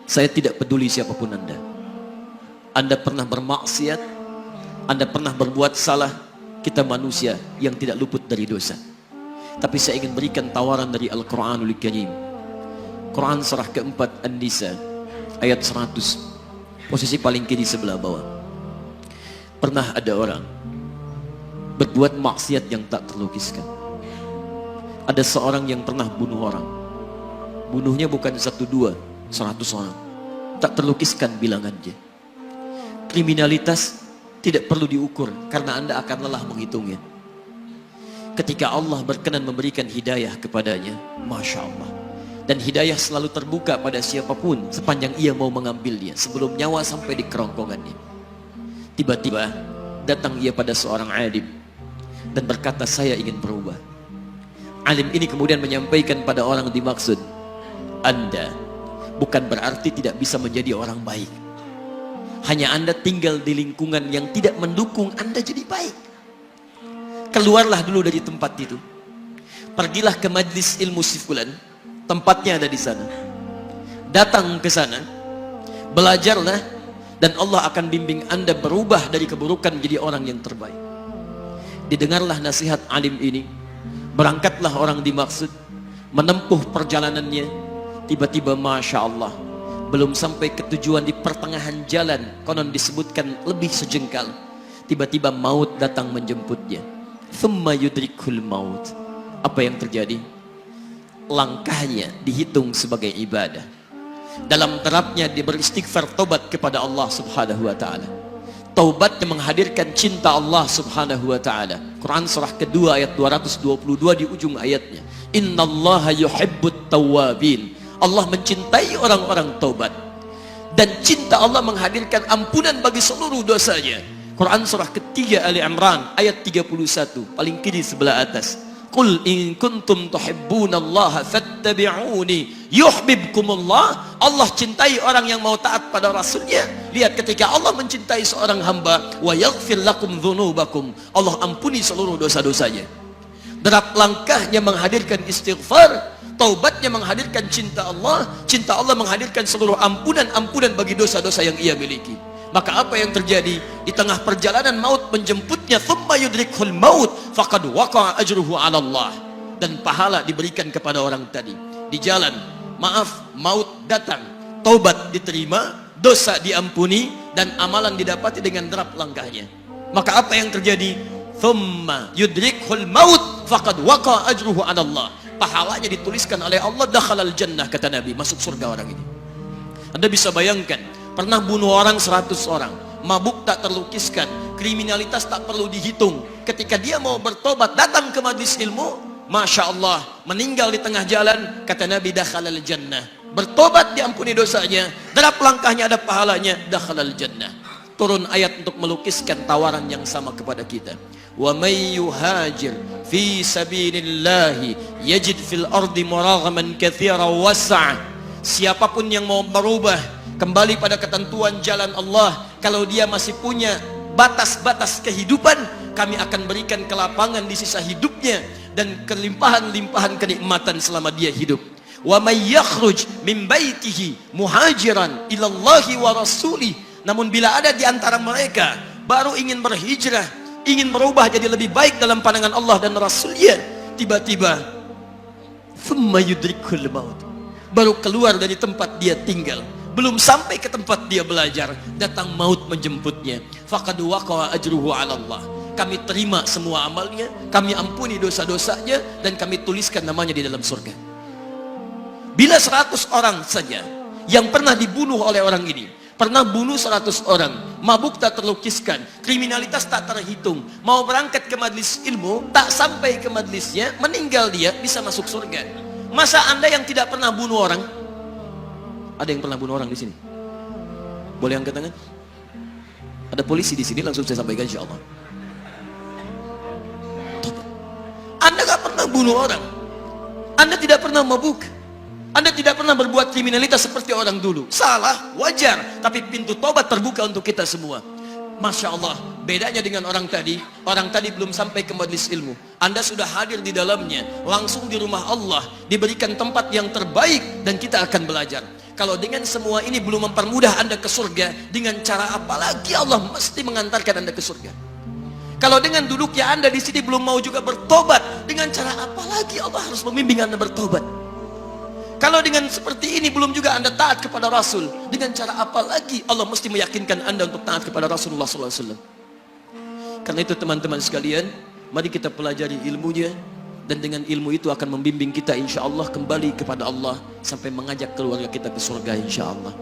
Saya tidak peduli siapapun Anda. Anda pernah bermaksiat, Anda pernah berbuat salah. Kita manusia yang tidak luput dari dosa. Tapi saya ingin berikan tawaran dari Al-Quranul Karim. Quran surah keempat An-Nisa ayat 100, posisi paling kiri sebelah bawah. Pernah ada orang berbuat maksiat yang tak terlukiskan. Ada seorang yang pernah bunuh orang. Bunuhnya bukan 1, 2, 100 orang. Tak terlukiskan bilangannya. Kriminalitas tidak perlu diukur karena Anda akan lelah menghitungnya. Ketika Allah berkenan memberikan hidayah kepadanya, Masya Allah. Dan hidayah selalu terbuka pada siapapun sepanjang ia mau mengambilnya sebelum nyawa sampai di kerongkongannya. Tiba-tiba datang ia pada seorang alim dan berkata, saya ingin berubah. Alim ini kemudian menyampaikan pada orang dimaksud, Anda bukan berarti tidak bisa menjadi orang baik. Hanya Anda tinggal di lingkungan yang tidak mendukung Anda jadi baik. Keluarlah dulu dari tempat itu. Pergilah ke majlis ilmu si fulan, tempatnya ada di sana. Datang ke sana, belajarlah, dan Allah akan bimbing Anda berubah dari keburukan menjadi orang yang terbaik. Didengarlah nasihat alim ini. Berangkatlah orang dimaksud, menempuh perjalanannya. Tiba-tiba Masya Allah, belum sampai ke tujuan, di pertengahan jalan, konon disebutkan lebih sejengkal, tiba-tiba maut datang menjemputnya. Thumma yudrikul maut. Apa yang terjadi? Langkahnya dihitung sebagai ibadah. Dalam terapnya dia beristighfar, taubat kepada Allah subhanahu wa ta'ala. Taubatnya menghadirkan cinta Allah subhanahu wa ta'ala. Quran surah kedua ayat 222 di ujung ayatnya. Innallaha yuhibbut tawwabin. Allah mencintai orang-orang taubat. Dan cinta Allah menghadirkan ampunan bagi seluruh dosanya. Quran surah ketiga Ali Imran ayat 31, paling kiri sebelah atas. Qul in kuntum tuhibbunallaha fattabi'uni yuhibbukumullah. Allah cintai orang yang mau taat pada Rasulnya. Lihat, ketika Allah mencintai seorang hamba, wa yaghfir lakum dzunubakum, Allah ampuni seluruh dosa-dosanya. Derap langkahnya menghadirkan istighfar, taubatnya menghadirkan cinta Allah menghadirkan seluruh ampunan bagi dosa-dosa yang ia miliki. Maka apa yang terjadi? Di tengah perjalanan maut menjemputnya, thumma yudrikhul maut faqad waqa'a ajruhu 'ala Allah. Dan pahala diberikan kepada orang tadi. Di jalan, maaf, maut datang, taubat diterima, dosa diampuni, dan amalan didapati dengan derap langkahnya. Maka apa yang terjadi? Thumma yudrikhul maut faqad waqa'a ajruhu 'ala Allah. Pahalanya dituliskan oleh Allah, dakhalal jannah, kata Nabi, masuk surga orang ini. Anda bisa bayangkan, pernah bunuh orang 100 orang, mabuk tak terlukiskan, kriminalitas tak perlu dihitung. Ketika dia mau bertobat, datang ke majlis ilmu, Masya Allah, meninggal di tengah jalan, kata Nabi, dakhalal jannah. Bertobat diampuni dosanya, derap langkahnya ada pahalanya, dakhalal jannah. Turun ayat untuk melukiskan tawaran yang sama kepada kita. Wa may yuhajir fi sabilillahi yajid fil ardi muraghaman katsiran was'a. Siapapun yang mau berubah kembali pada ketentuan jalan Allah, kalau dia masih punya batas-batas kehidupan, kami akan berikan kelapangan di sisa hidupnya dan kelimpahan-limpahan kenikmatan selama dia hidup. Wa may yakhruj min baitihi muhajiran ila Allahi wa rasulih. Namun bila ada di antara mereka baru ingin berhijrah, ingin berubah jadi lebih baik dalam pandangan Allah dan Rasulnya, tiba-tiba thumma yudrikul maut, baru keluar dari tempat dia tinggal, belum sampai ke tempat dia belajar, datang maut menjemputnya. Faqad waqa'a ajruhu 'ala Allah. Kami terima semua amalnya, kami ampuni dosa-dosanya, dan kami tuliskan namanya di dalam surga. Bila 100 orang saja yang pernah dibunuh oleh orang ini, pernah bunuh 100 orang, mabuk tak terlukiskan, kriminalitas tak terhitung, mau berangkat ke majlis ilmu, tak sampai ke majlisnya, meninggal dia, bisa masuk surga. Masa Anda yang tidak pernah bunuh orang? Ada yang pernah bunuh orang di sini? Boleh angkat tangan? Ada polisi di sini, langsung saya sampaikan insyaallah. Anda gak pernah bunuh orang, Anda tidak pernah mabuk, Anda tidak pernah berbuat kriminalitas seperti orang dulu. Salah, wajar, tapi pintu tobat terbuka untuk kita semua. Masya Allah, bedanya dengan orang tadi belum sampai ke majlis ilmu, Anda sudah hadir di dalamnya, langsung di rumah Allah, diberikan tempat yang terbaik, dan kita akan belajar. Kalau dengan semua ini belum mempermudah Anda ke surga, dengan cara apa lagi Allah mesti mengantarkan Anda ke surga? Kalau dengan duduknya Anda di sini belum mau juga bertobat, dengan cara apa lagi Allah harus membimbing Anda bertobat? Kalau dengan seperti ini belum juga Anda taat kepada Rasul, dengan cara apa lagi Allah mesti meyakinkan Anda untuk taat kepada Rasulullah SAW? Karena itu teman-teman sekalian, mari kita pelajari ilmunya, dan dengan ilmu itu akan membimbing kita insya Allah kembali kepada Allah sampai mengajak keluarga kita ke surga insya Allah.